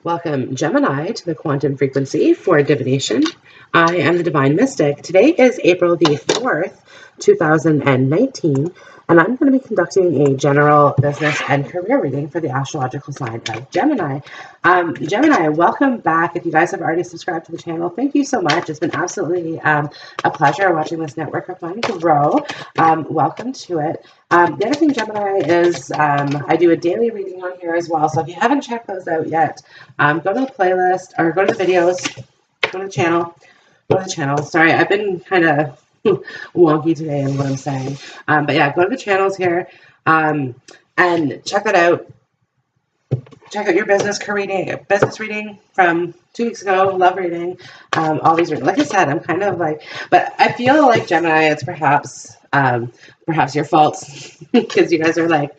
Welcome, Gemini, to the quantum frequency for divination. I am the Divine Mystic. Today is April the 4th, 2019, and I'm going to be conducting a general business and career reading for the astrological sign of Gemini. Gemini, welcome back. If you guys have already subscribed to the channel, thank you so much. It's been absolutely a pleasure watching this network of mine grow. Welcome to it. The other thing, Gemini, is I do a daily reading on here as well. So if you haven't checked those out yet, go to the playlist or go to the videos, go to the channel. Sorry, I've been kind of wonky today in what I'm saying. But yeah, go to the channels here and check that out. Check out your business reading from 2 weeks ago. Love reading all these readings. Like I said, I'm kind of like, but I feel like Gemini, it's perhaps your fault because you guys are like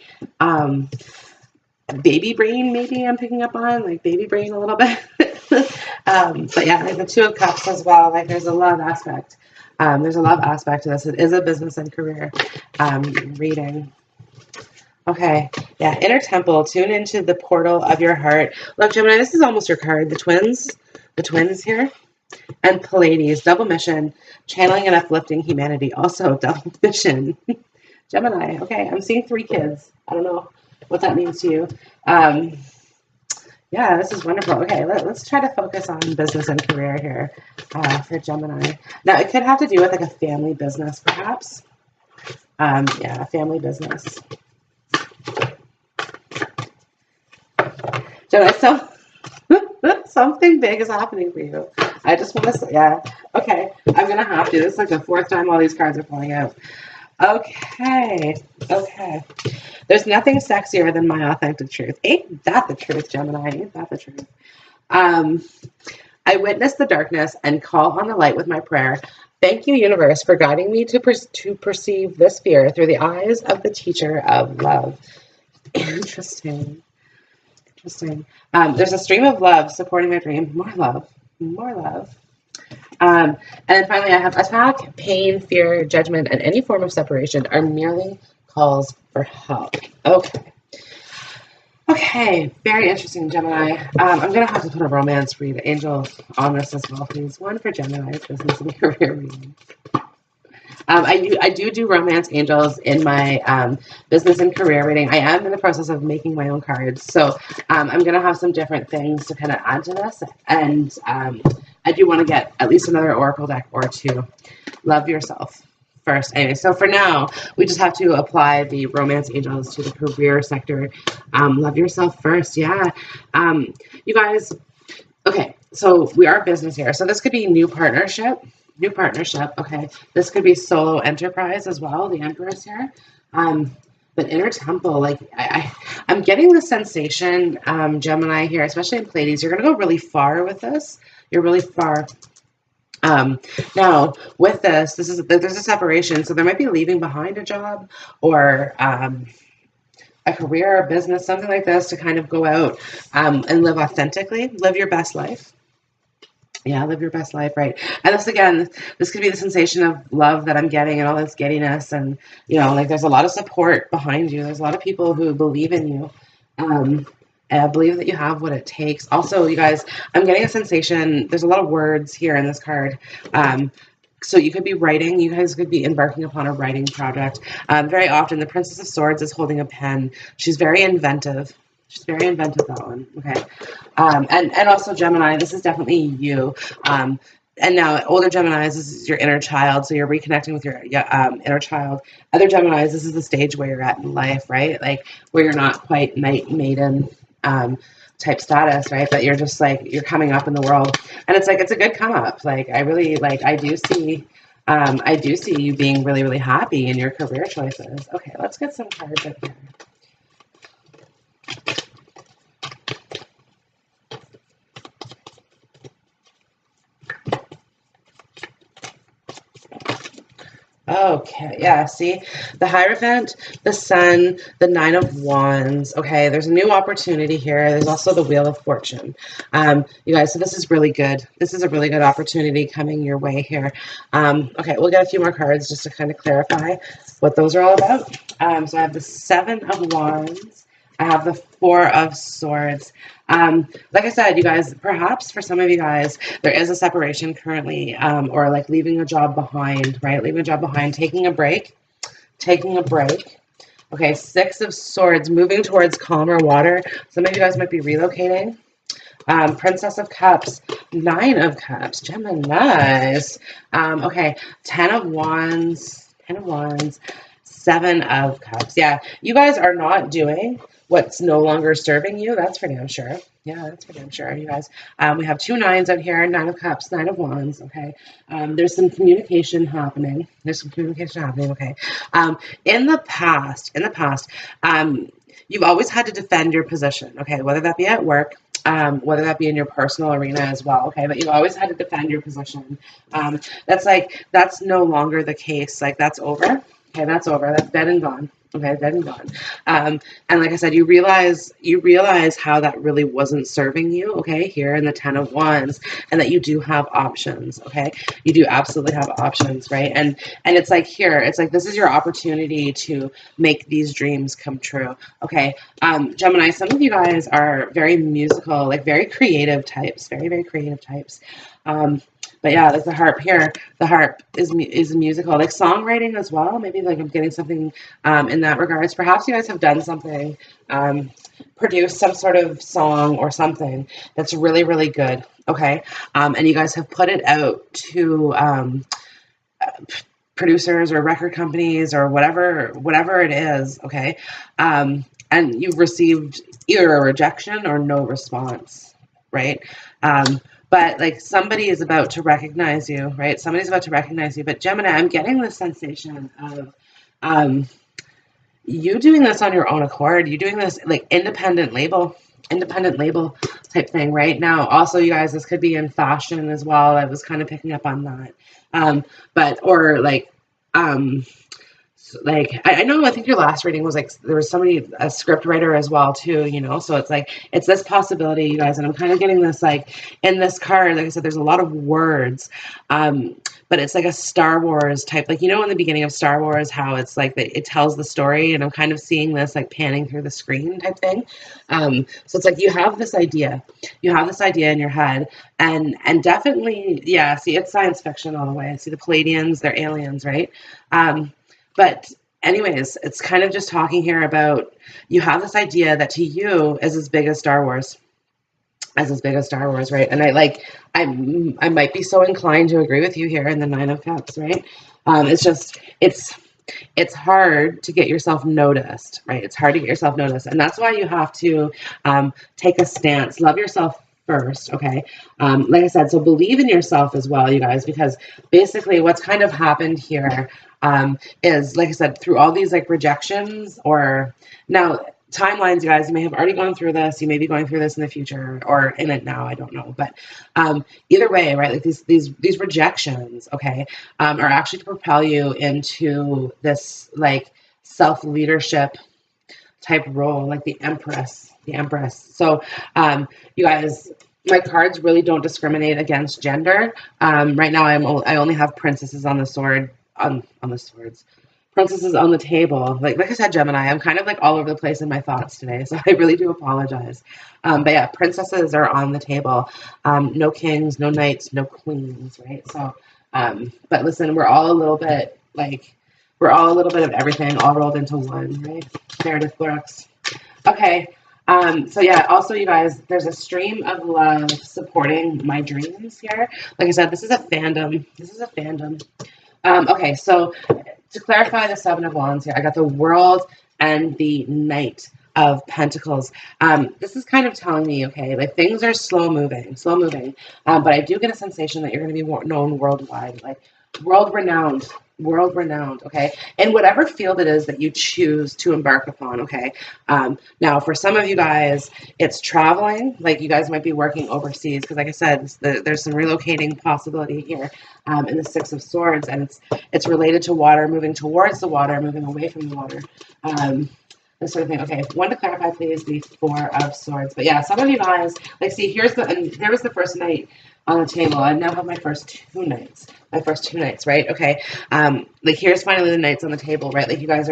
baby brain. Maybe I'm picking up on like baby brain a little bit. But yeah, like the Two of Cups as well. Like there's a love aspect. There's a love aspect to this. It is a business and career reading. Okay, yeah, Inner Temple, tune into the portal of your heart. Look, Gemini, this is almost your card. The twins here. And Pleiades, double mission, channeling and uplifting humanity, also double mission. Gemini, okay, I'm seeing 3 kids. I don't know what that means to you. Yeah, this is wonderful. Okay, let's try to focus on business and career here for Gemini. Now, it could have to do with like a family business, perhaps. Yeah, a family business. Gemini, so something big is happening for you. I just want to say, yeah. Okay, I'm going to have to. This is like the 4th time all these cards are falling out. Okay. There's nothing sexier than my authentic truth. Ain't that the truth, Gemini? Ain't that the truth? I witness the darkness and call on the light with my prayer. Thank you, universe, for guiding me to perceive this fear through the eyes of the teacher of love. Interesting. There's a stream of love supporting my dream. More love. And then finally, I have attack, pain, fear, judgment, and any form of separation are merely calls for help. Okay, very interesting, Gemini. I'm going to have to put a romance read angel on this as well, please. One for Gemini, business and career reading. I do romance angels in my business and career reading. I am in the process of making my own cards, so I'm going to have some different things to kind of add to this, and I do want to get at least another oracle deck or 2. Love yourself first. Anyway, so for now, we just have to apply the romance angels to the career sector. Love yourself first, yeah. You guys, okay, so we are business here, so this could be new partnership, okay. This could be solo enterprise as well, the Empress here. But Inner Temple, like I'm getting the sensation, Gemini here, especially in Pleiades, you're going to go really far with this. You're really far. Now, with this, there's a separation, so there might be leaving behind a job or a career or business, something like this, to kind of go out and live authentically, live your best life. Yeah, live your best life, right? And this, again, this could be the sensation of love that I'm getting and all this giddiness. And, you know, like there's a lot of support behind you. There's a lot of people who believe in you. And I believe that you have what it takes. Also, you guys, I'm getting a sensation. There's a lot of words here in this card. So you could be writing. You guys could be embarking upon a writing project. Very often, the Princess of Swords is holding a pen. She's very inventive. That one. Okay. And also Gemini, this is definitely you. And now older Geminis, this is your inner child. So you're reconnecting with your inner child. Other Geminis, this is the stage where you're at in life, right? Like where you're not quite knight maiden type status, right? But you're just like, you're coming up in the world. And it's like, it's a good come up. Like I really, like, I do see you being really, really happy in your career choices. Okay, let's get some cards up here. Okay, yeah, see, the Hierophant, the Sun, the 9 of Wands. Okay, there's a new opportunity here. There's also the Wheel of Fortune. You guys, so this is really good. This is a really good opportunity coming your way here. Okay, we'll get a few more cards just to kind of clarify what those are all about. So I have the 7 of Wands. I have the Four of Swords. Like I said, you guys, perhaps for some of you guys, there is a separation currently, or like leaving a job behind, right? Leaving a job behind, taking a break. Okay, Six of Swords, moving towards calmer water. Some of you guys might be relocating. Princess of Cups, Nine of Cups, Geminis. Okay, Ten of Wands, Seven of Cups. Yeah, you guys are not doing what's no longer serving you. That's for damn sure. Yeah, that's for damn sure, you guys. We have two nines out here, Nine of Cups, Nine of Wands, okay? There's some communication happening. Okay? In the past, you've always had to defend your position, okay? Whether that be at work, whether that be in your personal arena as well, okay? But you've always had to defend your position. That's no longer the case. Like, that's over. Okay, that's over. That's dead and gone. Okay, dead and gone. And like I said, you realize how that really wasn't serving you, okay, here in the Ten of Wands, and that you do have options, okay? You do absolutely have options, right? And it's like here, it's like this is your opportunity to make these dreams come true, okay? Gemini, some of you guys are very musical, like very creative types, very creative types. But yeah, like the harp here, the harp is musical, like songwriting as well. Maybe like I'm getting something in that regards. Perhaps you guys have done something, produced some sort of song or something that's really, really good, okay? And you guys have put it out to producers or record companies or whatever it is, okay? And you've received either a rejection or no response, right? But like somebody is about to recognize you, right? Somebody's about to recognize you. But Gemini, I'm getting the sensation of you doing this on your own accord. You doing this like independent label type thing, right? Now, also, you guys, this could be in fashion as well. I was kind of picking up on that. I know, I think your last reading was like, there was somebody, a script writer as well too, you know, so it's like, it's this possibility, you guys, and I'm kind of getting this, like, in this card, like I said, there's a lot of words, but it's like a Star Wars type, like, you know, in the beginning of Star Wars, how it's like, it tells the story, and I'm kind of seeing this, like, panning through the screen type thing, so it's like, you have this idea in your head, and definitely, yeah, see, it's science fiction all the way. I see the Palladians, they're aliens, right? But anyways, it's kind of just talking here about you have this idea that to you is as big as Star Wars, right? And I might be so inclined to agree with you here in the Nine of Cups, right? It's hard to get yourself noticed, right? It's hard to get yourself noticed, and that's why you have to take a stance, love yourself first, okay? Like I said, so believe in yourself as well, you guys, because basically what's kind of happened here is, like I said, through all these like rejections, or now timelines, you guys, you may have already gone through this, you may be going through this in the future or in it now, I don't know, but either way, right, like these rejections, okay, are actually to propel you into this like self-leadership type role, like the Empress. So you guys, my cards really don't discriminate against gender. Right now I only have princesses on the sword, on the swords, princesses on the table. Like I said, Gemini, I'm kind of like all over the place in my thoughts today, so I really do apologize. But yeah, princesses are on the table. No kings, no knights, no queens, right? So, but listen, we're all a little bit of everything, all rolled into one, right? Meredith Brooks. Okay. So yeah, also you guys, there's a stream of love supporting my dreams here. Like I said, this is a fandom. Okay, so to clarify the Seven of Wands here, I got the World and the Knight of Pentacles. This is kind of telling me, okay, like things are slow moving, but I do get a sensation that you're going to be known worldwide, like world renowned, okay, in whatever field it is that you choose to embark upon, okay. Now for some of you guys, it's traveling, like you guys might be working overseas, because like I said, there's some relocating possibility here in the Six of Swords, and it's related to water, moving towards the water, moving away from the water. this sort of thing. Okay, one to clarify, please, the Four of Swords. But yeah, some of you guys, like, see, here's the, and there was the first night on the table. I now have my first two nights. My first two nights, right? Okay. Like, here's finally the nights on the table, right? Like, you guys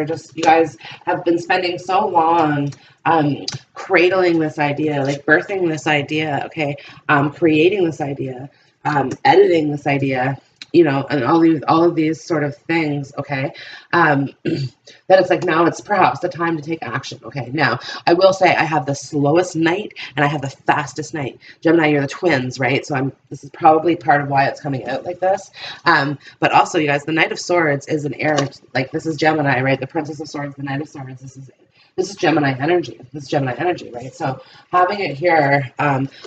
have been spending so long cradling this idea, like birthing this idea, okay, creating this idea, editing this idea, you know, and all of these sort of things, okay, that it's like now it's perhaps the time to take action. Okay, now I will say I have the slowest night and I have the fastest night. Gemini, you're the twins, right? So this is probably part of why it's coming out like this. But also, you guys, the Knight of Swords is an air, like this is Gemini, right? The Princess of Swords, the Knight of Swords, this is Gemini energy. This is Gemini energy, right? So having it here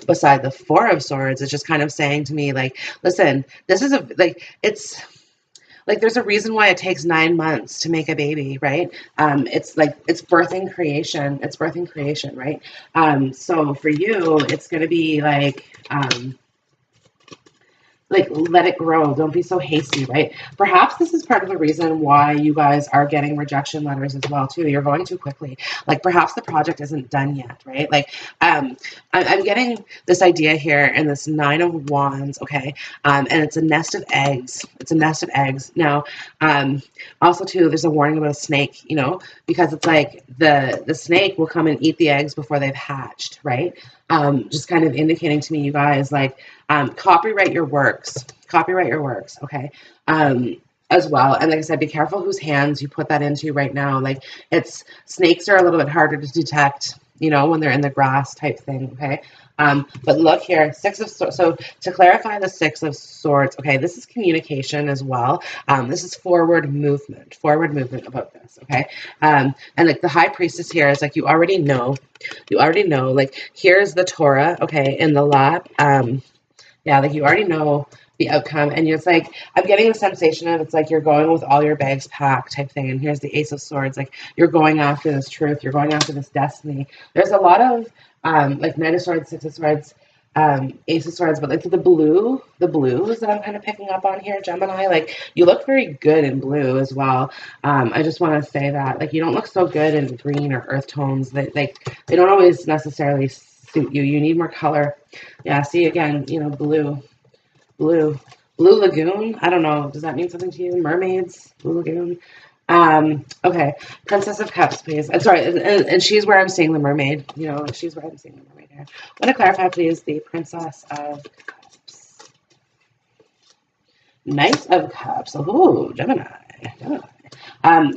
beside the Four of Swords is just kind of saying to me, like, listen, this is it's like there's a reason why it takes 9 months to make a baby, right? It's like it's birthing creation. It's birthing creation, right? So for you, it's going to be like let it grow. Don't be so hasty, right? Perhaps this is part of the reason why you guys are getting rejection letters as well too. You're going too quickly. Like perhaps the project isn't done yet, right? Like I'm getting this idea here in this Nine of Wands, okay? And it's a nest of eggs. It's a nest of eggs. Now, also too, there's a warning about a snake, you know, because it's like the snake will come and eat the eggs before they've hatched, right? Just kind of indicating to me, you guys, like, copyright your works, okay, as well. And like I said, be careful whose hands you put that into right now. Like snakes are a little bit harder to detect, you know, when they're in the grass type thing, okay? But look here, Six of Swords. So to clarify the Six of Swords, okay, this is communication as well. This is forward movement about this, okay? And like the High Priestess here is like, you already know, like here's the Torah, okay, in the lap. Yeah, like you already know the outcome, and it's like I'm getting the sensation of it's like you're going with all your bags packed type thing. And here's the Ace of Swords, like you're going after this truth, you're going after this destiny. There's a lot of like Knight of Swords, Six of Swords, Ace of Swords, but like the blues that I'm kind of picking up on here, Gemini. Like you look very good in blue as well. I just want to say that like you don't look so good in green or earth tones. They don't always necessarily suit you. You need more color. Yeah, see again, you know, blue lagoon. I don't know. Does that mean something to you? Mermaids, blue lagoon. Okay, Princess of Cups, please. I'm sorry, and she's where I'm seeing the mermaid. You know, she's where I'm seeing the mermaid here. I want to clarify, please, the Princess of Cups. Knight of Cups. Oh, Gemini.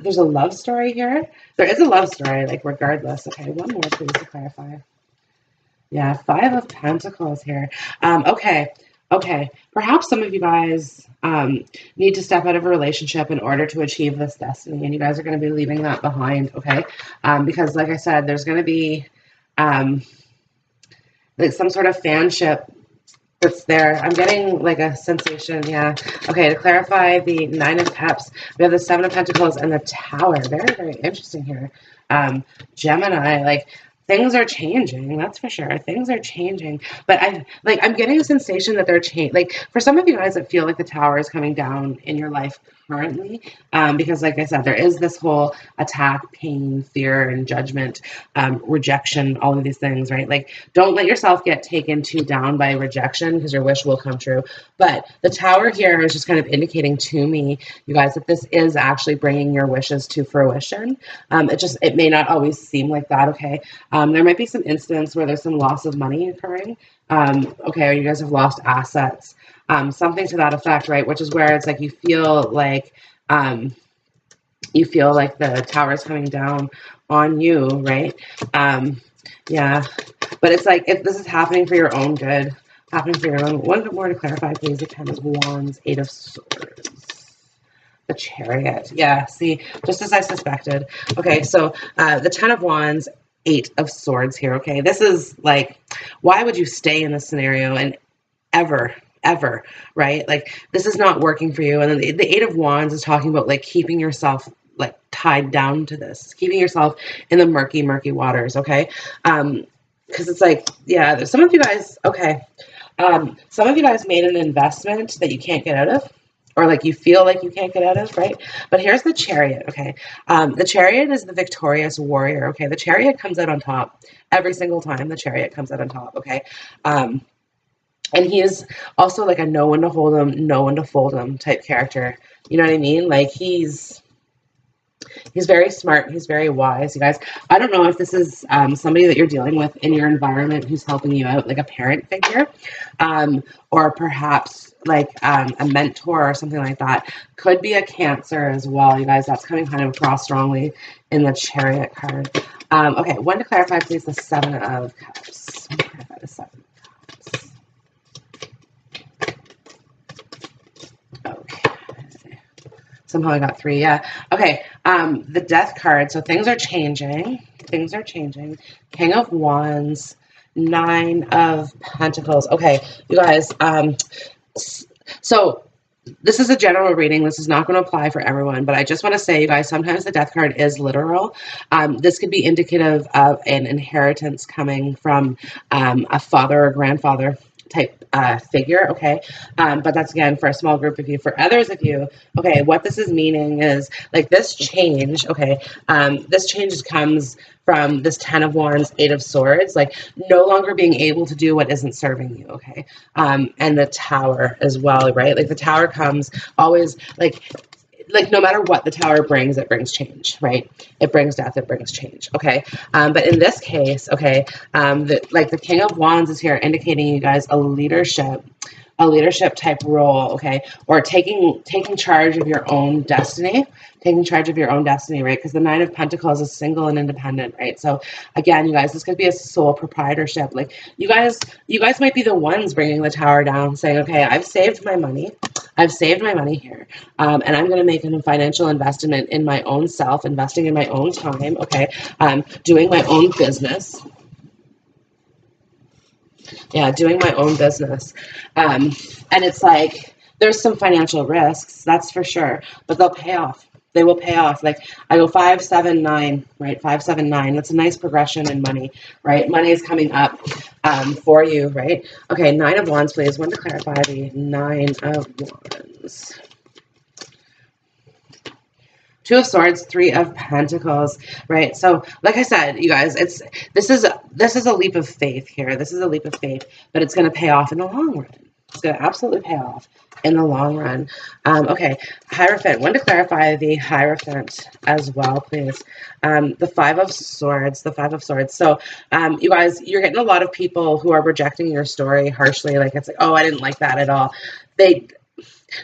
There's a love story here. There is a love story, like regardless. Okay, one more, please, to clarify. Yeah, Five of Pentacles here. Okay. Perhaps some of you guys need to step out of a relationship in order to achieve this destiny, and you guys are going to be leaving that behind, okay? Because, like I said, there's going to be like some sort of fanship that's there. I'm getting like a sensation, yeah. Okay, to clarify the Nine of Cups, we have the Seven of Pentacles and the Tower. Very, very interesting here. Gemini, like, things are changing, that's for sure. Things are changing, but I'm getting a sensation that they're changing. Like for some of you guys that feel like the Tower is coming down in your life currently, because like I said, there is this whole attack, pain, fear, and judgment, rejection, all of these things, right? Like don't let yourself get taken too down by rejection because your wish will come true. But the Tower here is just kind of indicating to me, you guys, that this is actually bringing your wishes to fruition. It may not always seem like that, okay? There might be some instance where there's some loss of money occurring, okay, or you guys have lost assets, something to that effect, right? Which is where it's like you feel like the Tower is coming down on you, right? Yeah, but it's like if this is happening for your own good, happening for your own. One bit more to clarify, please. The Ten of Wands, Eight of Swords, the Chariot. Yeah, see, just as I suspected. Okay, so the Ten of Wands, Eight of Swords here, okay? This is like, why would you stay in this scenario and ever, right? Like, this is not working for you. And then the Eight of Wands is talking about, like, keeping yourself, like, tied down to this, keeping yourself in the murky, murky waters, okay? Because it's like, yeah, there's some of you guys, okay, some of you guys made an investment that you can't get out of, or like you feel like you can't get out of, right? But here's the Chariot, okay? The Chariot is the victorious warrior, okay? The Chariot comes out on top every single time. The Chariot comes out on top, okay? And he is also like a know when to hold him, know when to fold him type character. You know what I mean? Like he's very smart. He's very wise, you guys. I don't know if this is somebody that you're dealing with in your environment who's helping you out, like a parent figure, or perhaps like a mentor or something like that. Could be a Cancer as well, you guys. That's coming kind of across strongly in the Chariot card. Okay, one to clarify, please, the Seven of Cups. One to clarify the Seven of Cups. Okay. Somehow I got 3, yeah. Okay, the Death card. So things are changing. Things are changing. King of Wands, 9 of Pentacles. Okay, you guys, so this is a general reading. This is not going to apply for everyone, but I just want to say, you guys, sometimes the Death card is literal. This could be indicative of an inheritance coming from a father or grandfather type figure, okay? But that's, again, for a small group of you. For others of you, okay, what this is meaning is, like, this change, okay, this change comes from this 10 of Wands, 8 of Swords, like, no longer being able to do what isn't serving you, okay? And the Tower as well, right? Like, the Tower comes always, like no matter what the Tower brings, it brings change, right? It brings death, it brings change, okay? But in this case, okay, the King of Wands is here indicating, you guys, a leadership type role, okay? Or taking charge of your own destiny, right? Because the 9 of Pentacles is single and independent, right? So again, you guys, this could be a sole proprietorship. Like you guys might be the ones bringing the Tower down, saying, okay, I've saved my money here, and I'm going to make a financial investment in my own self, investing in my own time, okay? Doing my own business. Yeah, doing my own business. And it's like, there's some financial risks, that's for sure, but they'll pay off. They will pay off. Like I go 5, 7, 9, right? 5, 7, 9. That's a nice progression in money, right? Money is coming up for you, right? Okay, 9 of Wands, please. One to clarify the 9 of Wands. 2 of Swords, 3 of Pentacles, right? So, like I said, you guys, this is a leap of faith here. This is a leap of faith, but it's going to pay off in the long run. It's going to absolutely pay off in the long run. Okay, Hierophant. One to clarify the Hierophant as well, please. The 5 of Swords. The 5 of Swords. So, you guys, you're getting a lot of people who are rejecting your story harshly. Like it's like, oh, I didn't like that at all. They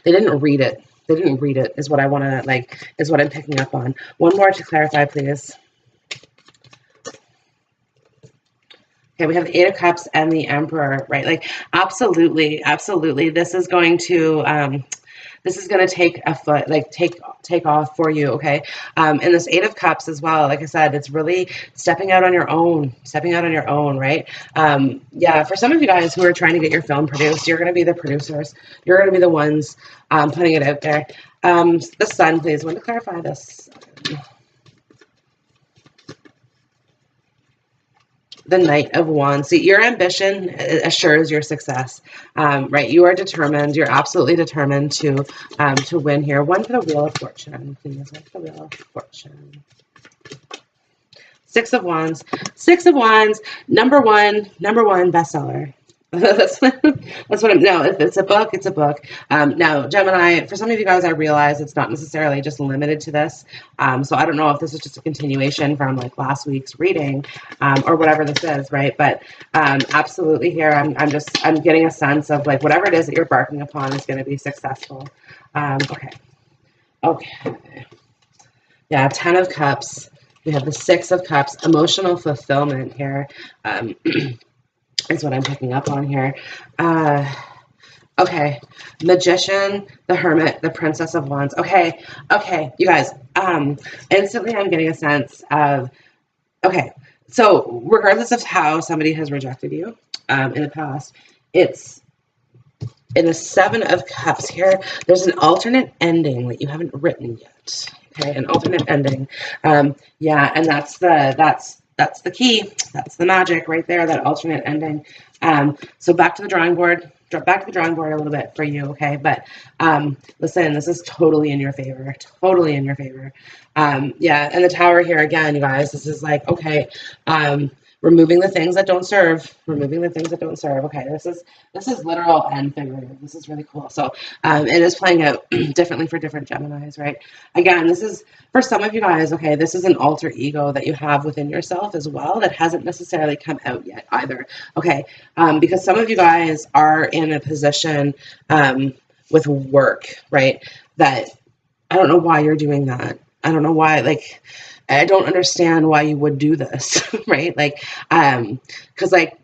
didn't read it. They didn't read it, is what I want to, like, is what I'm picking up on. One more to clarify, please. Okay, we have the 8 of Cups and the Emperor, right? Like, absolutely, absolutely. This is going to take a foot, like, take off for you, okay? And this 8 of Cups as well, like I said, it's really stepping out on your own, right? Yeah, for some of you guys who are trying to get your film produced, you're going to be the producers. You're going to be the ones putting it out there. The Sun, please. I want to clarify this. The Knight of Wands. See, your ambition assures your success, right? You are determined. You're absolutely determined to win here. One for the Wheel of Fortune, please. One for the Wheel of Fortune. 6 of Wands. 6 of Wands. Number one bestseller. that's what I'm. No, if it's a book, it's a book. Now, Gemini, for some of you guys, I realize it's not necessarily just limited to this. So I don't know if this is just a continuation from like last week's reading, or whatever this is, right? But absolutely, here I'm getting a sense of like whatever it is that you're embarking upon is going to be successful. Okay. Yeah, 10 of Cups. We have the 6 of Cups. Emotional fulfillment here. Is what I'm picking up on here. Okay, Magician, the Hermit, the Princess of Wands. Okay, you guys, instantly I'm getting a sense of, okay, so regardless of how somebody has rejected you in the past, it's in the 7 of Cups here, there's an alternate ending that you haven't written yet. Okay, an alternate ending. Yeah, and that's that's the key. That's the magic right there, that alternate ending. So back to the drawing board. Back to the drawing board a little bit for you, okay? But listen, this is totally in your favor. Totally in your favor. Yeah, and the Tower here again, you guys. This is like, okay, removing the things that don't serve. Removing the things that don't serve. Okay, this is literal and figurative. This is really cool. So it is playing out differently for different Geminis, right? Again, this is for some of you guys. Okay, this is an alter ego that you have within yourself as well that hasn't necessarily come out yet either. Okay, because some of you guys are in a position with work, right? That I don't know why you're doing that. I don't know why, like, I don't understand why you would do this, right? Like, because like,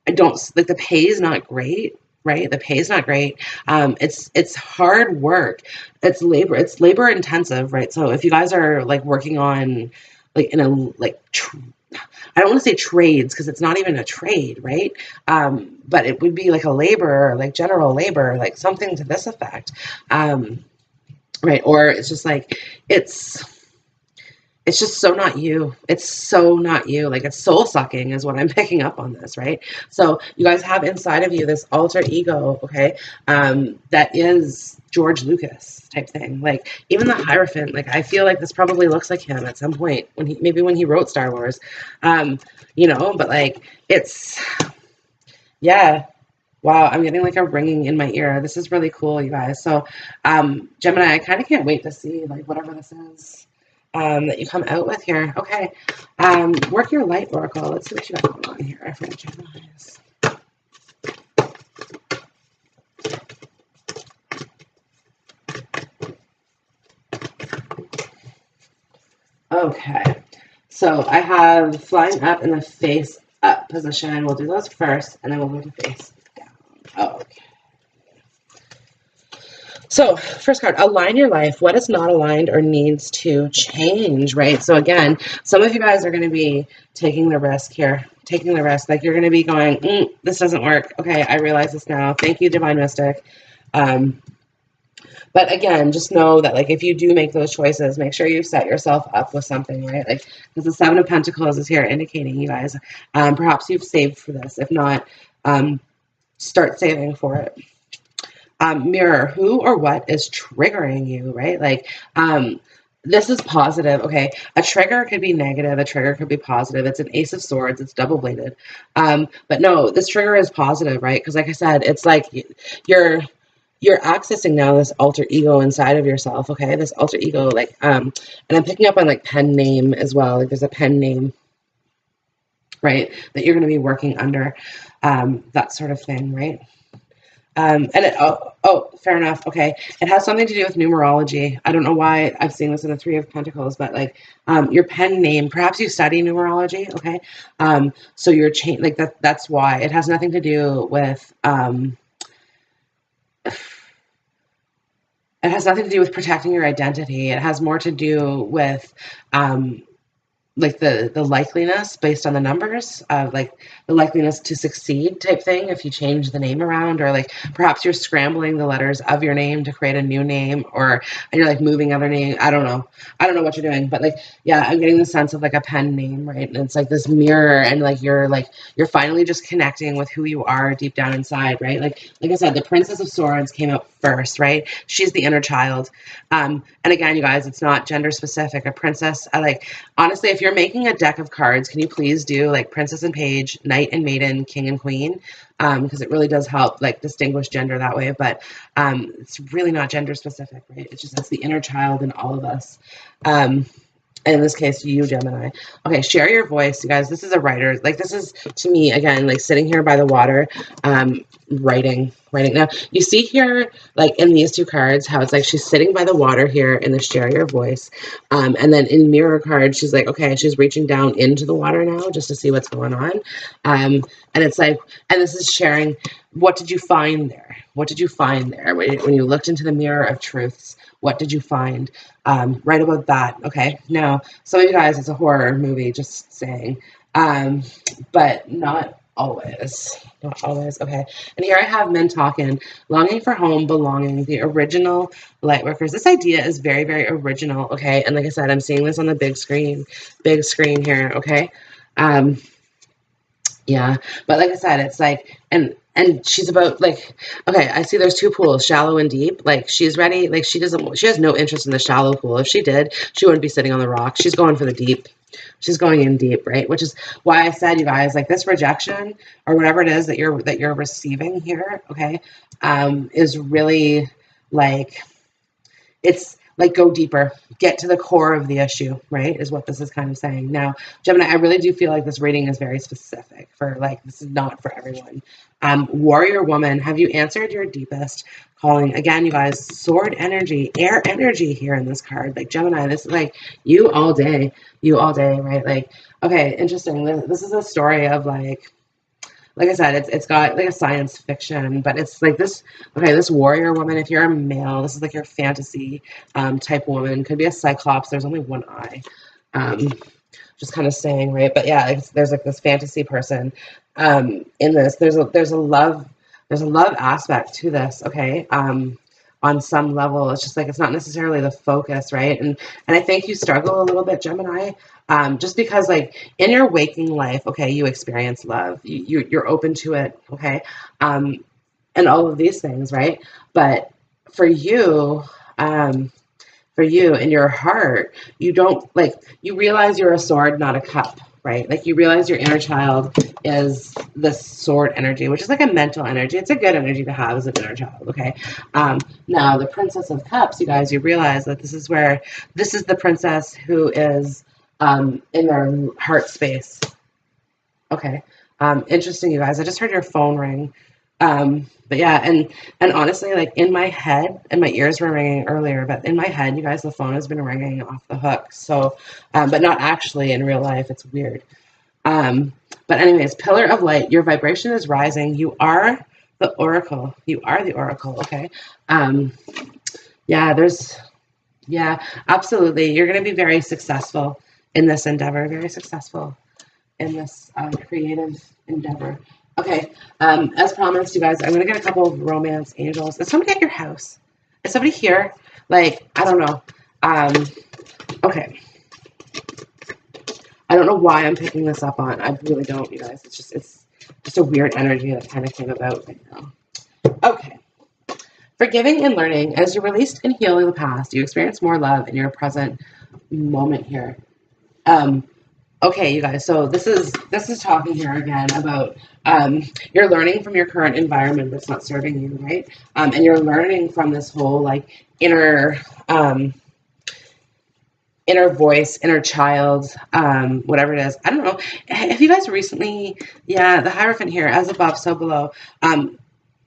I don't, like, the pay is not great, right? The pay is not great. It's hard work. It's labor intensive, right? So if you guys are like working on, like, in a, like, I don't want to say trades because it's not even a trade, right? But it would be like a labor, like general labor, like something to this effect. Right. Or it's just like, it's just so not you. It's so not you. Like, it's soul sucking is what I'm picking up on this, right? So you guys have inside of you this alter ego, okay, that is George Lucas type thing. Like, even the Hierophant, like, I feel like this probably looks like him at some point when he wrote Star Wars, you know, but like, it's, yeah. Wow, I'm getting like a ringing in my ear. This is really cool, you guys. So, Gemini, I kind of can't wait to see like whatever this is that you come out with here. Okay, work your light oracle. Let's see what you got going on here for the Geminis. Okay, so I have flying up in the face up position. We'll do those first, and then we'll go to face down. Okay. So, first card, align your life. What is not aligned or needs to change, right? So again, some of you guys are going to be taking the risk here, taking the risk. Like, you're going to be going, this doesn't work. Okay, I realize this now. Thank you, Divine Mystic. But again, just know that, like, if you do make those choices, make sure you set yourself up with something, right? Like, because the Seven of Pentacles is here indicating, you guys, perhaps you've saved for this. If not, start saving for it. Mirror, who or what is triggering you, right? Like, this is positive, okay? A trigger could be negative, a trigger could be positive. It's an Ace of Swords, it's double-bladed. But no, this trigger is positive, right? Because like I said, it's like you're accessing now this alter ego inside of yourself, okay? This alter ego, like, and I'm picking up on like pen name as well. Like, there's a pen name, right, that you're going to be working under, that sort of thing, right? And it, fair enough. Okay. It has something to do with numerology. I don't know why I've seen this in the Three of Pentacles, but like, your pen name, perhaps you study numerology. Okay. So your chain, like that's why. It has nothing to do with, it has nothing to do with protecting your identity. It has more to do with, like the likeliness based on the numbers, like the likeliness to succeed type thing if you change the name around, or like perhaps you're scrambling the letters of your name to create a new name, or you're like moving other name. I don't know what you're doing, but like, yeah, I'm getting the sense of like a pen name, right? And it's like this mirror, and like you're finally just connecting with who you are deep down inside, right? Like I said, the Princess of Swords came out first, right? She's the inner child. And again, you guys, it's not gender specific. A princess, honestly, if you're making a deck of cards, can you please do like Princess and Page, Knight and Maiden, King and Queen? Because it really does help like distinguish gender that way. But it's really not gender specific, right? It's the inner child in all of us. In this case, you, Gemini. Okay, share your voice, you guys. This is a writer. Like, this is, to me, again, like sitting here by the water, writing. Now, you see here, like in these two cards, how it's like she's sitting by the water here in the share your voice. And then in mirror card, she's like, okay, she's reaching down into the water now just to see what's going on. And it's like, and this is sharing, what did you find there? What did you find there? When you looked into the mirror of truths, what did you find? Right about that. Okay. Now, some of you guys, it's a horror movie, just saying. But not always. Not always. Okay. And here I have men talking, longing for home, belonging, the original light workers. This idea is very, very original. Okay. And like I said, I'm seeing this on the big screen here. Okay. Yeah, but like I said, it's like, and she's about like, okay, I see there's two pools, shallow and deep. Like she's ready, like she has no interest in the shallow pool. If she did, she wouldn't be sitting on the rock. She's going for the deep. She's going in deep, right? Which is why I said, you guys, like this rejection or whatever it is that you're receiving here, okay, is really like, it's like go deeper, get to the core of the issue, right? Is what this is kind of saying. Now, Gemini, I really do feel like this reading is very specific for like, this is not for everyone. Warrior woman, have you answered your deepest calling? Again, you guys, sword energy, air energy here in this card. Like Gemini, this is like you all day, right? Like, okay, interesting. This is a story of like I said, it's got like a science fiction, but it's like this, okay, this warrior woman, if you're a male, this is like your fantasy type woman, could be a cyclops, there's only one eye, just kind of saying, right? But yeah, there's like this fantasy person in this, there's a love aspect to this, okay? On some level, it's just like, it's not necessarily the focus, right? And I think you struggle a little bit, Gemini, just because like in your waking life, okay, you experience love, you're open to it, okay, and all of these things, right? But for you, in your heart, you don't like, you realize you're a sword, not a cup, right? Like you realize your inner child is this sword energy, which is like a mental energy. It's a good energy to have as an inner child, okay? Now the Princess of Cups, you guys, you realize that this is the princess who is in their heart space. Okay. Interesting, you guys. I just heard your phone ring. But yeah, and honestly, like in my head, and my ears were ringing earlier, but in my head, you guys, the phone has been ringing off the hook. So, but not actually in real life. It's weird. But anyways, pillar of light, your vibration is rising. You are the oracle. You are the oracle. Okay. Yeah, yeah, absolutely. You're going to be very successful in this endeavor, very successful in this creative endeavor. Okay, as promised, you guys, I'm going to get a couple of romance angels. Is somebody at your house? Is somebody here? Like, I don't know. Okay. I don't know why I'm picking this up on. I really don't, you guys. It's just a weird energy that kind of came about right now. Okay. Forgiving and learning. As you released and heal the past, you experience more love in your present moment here. Okay, you guys, so this is talking here again about you're learning from your current environment that's not serving you, right? And you're learning from this whole like inner voice, inner child, whatever it is. I don't know. Have you guys recently, yeah, the Hierophant here, as above, so below.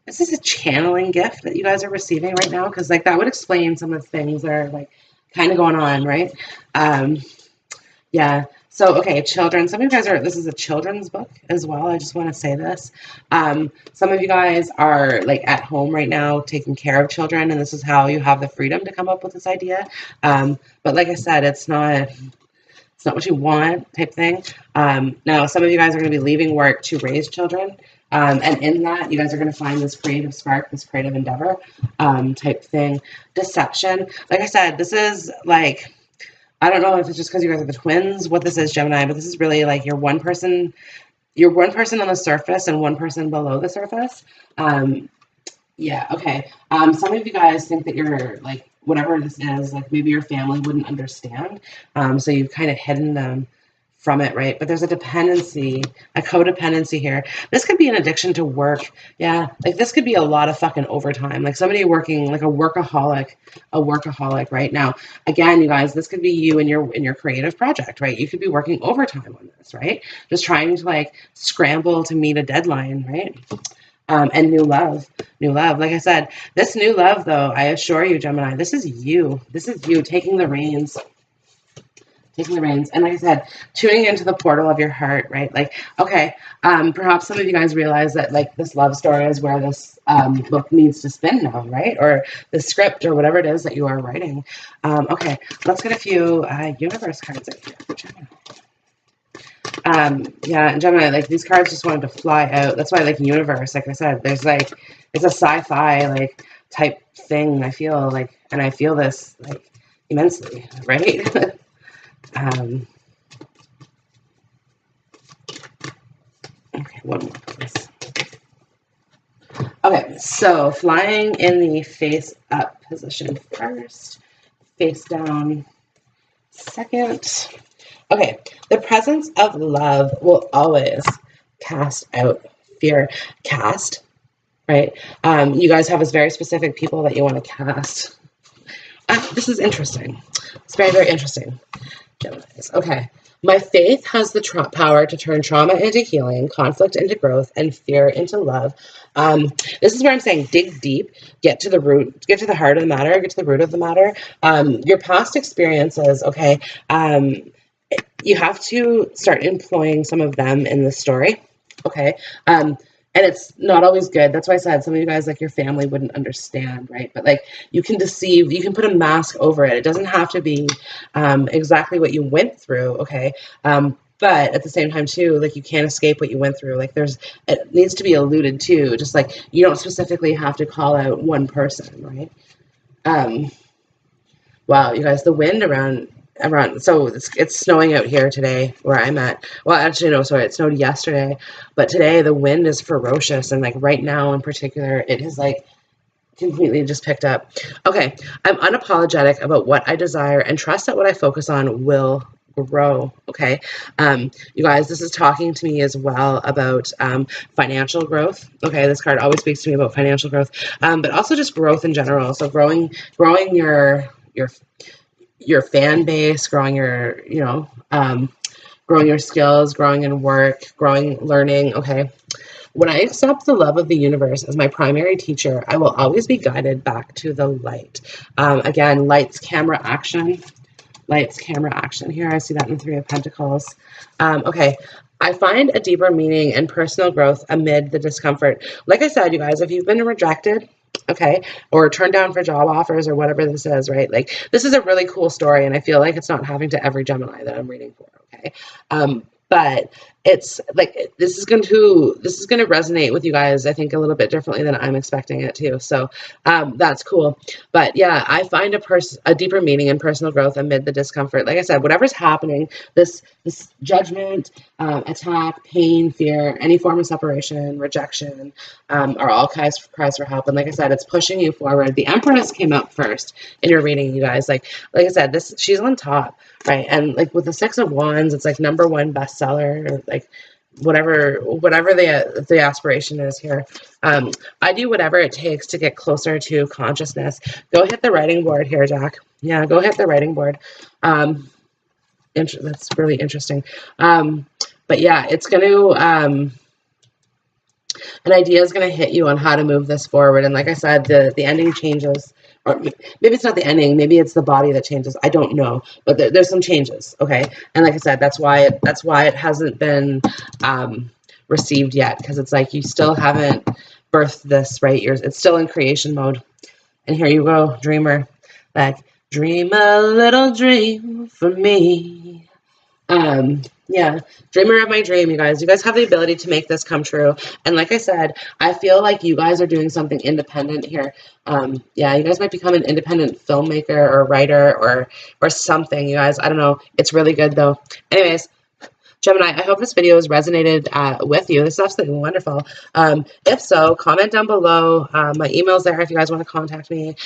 Is this a channeling gift that you guys are receiving right now? Because like that would explain some of the things that are like kind of going on, right? Yeah. So, okay, children, some of you guys this is a children's book as well. I just want to say this. Some of you guys are like at home right now taking care of children, and this is how you have the freedom to come up with this idea. But like I said, it's not what you want type thing. Now, some of you guys are going to be leaving work to raise children. And in that, you guys are going to find this creative spark, this creative endeavor type thing. Deception. Like I said, this is like, I don't know if it's just because you guys are the twins, what this is, Gemini, but this is really like you're one person on the surface and one person below the surface. Yeah, okay. Some of you guys think that you're like, whatever this is, like maybe your family wouldn't understand. So you've kind of hidden them from it, right? But there's a dependency, a codependency here. This could be an addiction to work. Yeah, like this could be a lot of fucking overtime. Like somebody working like a workaholic right now. Again, you guys, this could be you in your creative project, right? You could be working overtime on this, right? Just trying to like scramble to meet a deadline, right? And new love. Like I said, this new love, though, I assure you, Gemini, this is you taking the reins. And like I said, tuning into the portal of your heart, right? Like, okay, perhaps some of you guys realize that like this love story is where this book needs to spin now, right? Or the script or whatever it is that you are writing. Okay, let's get a few universe cards out here for Gemini. Yeah, and Gemini, like these cards just wanted to fly out. That's why I like universe, like I said, there's like, it's a sci-fi like type thing. I feel like, and I feel this like immensely, right? one more, please. Okay, so flying in the face up position first, face down second. Okay, the presence of love will always cast out fear. Cast, right? You guys have this very specific people that you want to cast. This is interesting. It's very, very interesting. Geminis. Okay. My faith has the power to turn trauma into healing, conflict into growth, and fear into love. This is where I'm saying dig deep, get to the root, get to the heart of the matter, get to the root of the matter. Your past experiences, okay, you have to start employing some of them in the story, okay? And it's not always good. That's why I said some of you guys, like your family wouldn't understand, right? But like you can deceive, you can put a mask over it. It doesn't have to be exactly what you went through, okay? But at the same time too, like you can't escape what you went through. Like it needs to be alluded to, just like you don't specifically have to call out one person, right? Wow, you guys, the wind around, so it's snowing out here today where I'm at. Well, actually, no, sorry, it snowed yesterday, but today the wind is ferocious, and like right now in particular, it is like completely just picked up. Okay, I'm unapologetic about what I desire and trust that what I focus on will grow. Okay, you guys, this is talking to me as well about financial growth. Okay, this card always speaks to me about financial growth, but also just growth in general. So growing your fan base, growing your, growing your skills, growing in work, growing, learning, okay? When I accept the love of the universe as my primary teacher, I will always be guided back to the light. Again, lights, camera, action. Lights, camera, action here. I see that in the Three of Pentacles. Okay. I find a deeper meaning and personal growth amid the discomfort. Like I said, you guys, if you've been rejected, okay, or turned down for job offers or whatever this is, right? Like this is a really cool story, and I feel like it's not happening to every Gemini that I'm reading for, okay? But it's like this is going to resonate with you guys, I think, a little bit differently than I'm expecting it to. So that's cool. But yeah, I find a deeper meaning and personal growth amid the discomfort. Like I said, whatever's happening, this judgment, attack, pain, fear, any form of separation, rejection, are all cries for help. And like I said, it's pushing you forward. The Empress came up first in your reading, you guys. Like I said, she's on top, right? And like with the Six of Wands, it's like #1 bestseller, or like whatever the aspiration is here. I do whatever it takes to get closer to consciousness. Go hit the writing board here, Jack. Yeah, go hit the writing board. That's really interesting. But yeah, it's going to, an idea is going to hit you on how to move this forward. And like I said, the ending changes, or maybe it's not the ending, maybe it's the body that changes. I don't know, but there's some changes. Okay. And like I said, that's why it hasn't been, received yet. Because it's like, you still haven't birthed this, right? It's still in creation mode. And here you go, dreamer, like, dream a little dream for me. Yeah, dreamer of my dream, you guys. You guys have the ability to make this come true. And like I said, I feel like you guys are doing something independent here. Yeah, you guys might become an independent filmmaker or writer or something, you guys. I don't know. It's really good though. Anyways, Gemini, I hope this video has resonated with you. This is absolutely wonderful. If so, comment down below. My email's there if you guys want to contact me.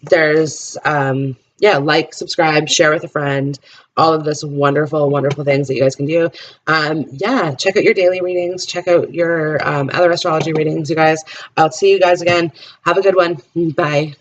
There's yeah, like, subscribe, share with a friend, all of this wonderful, wonderful things that you guys can do. Yeah, check out your daily readings, check out your other astrology readings, you guys. I'll see you guys again. Have a good one. Bye.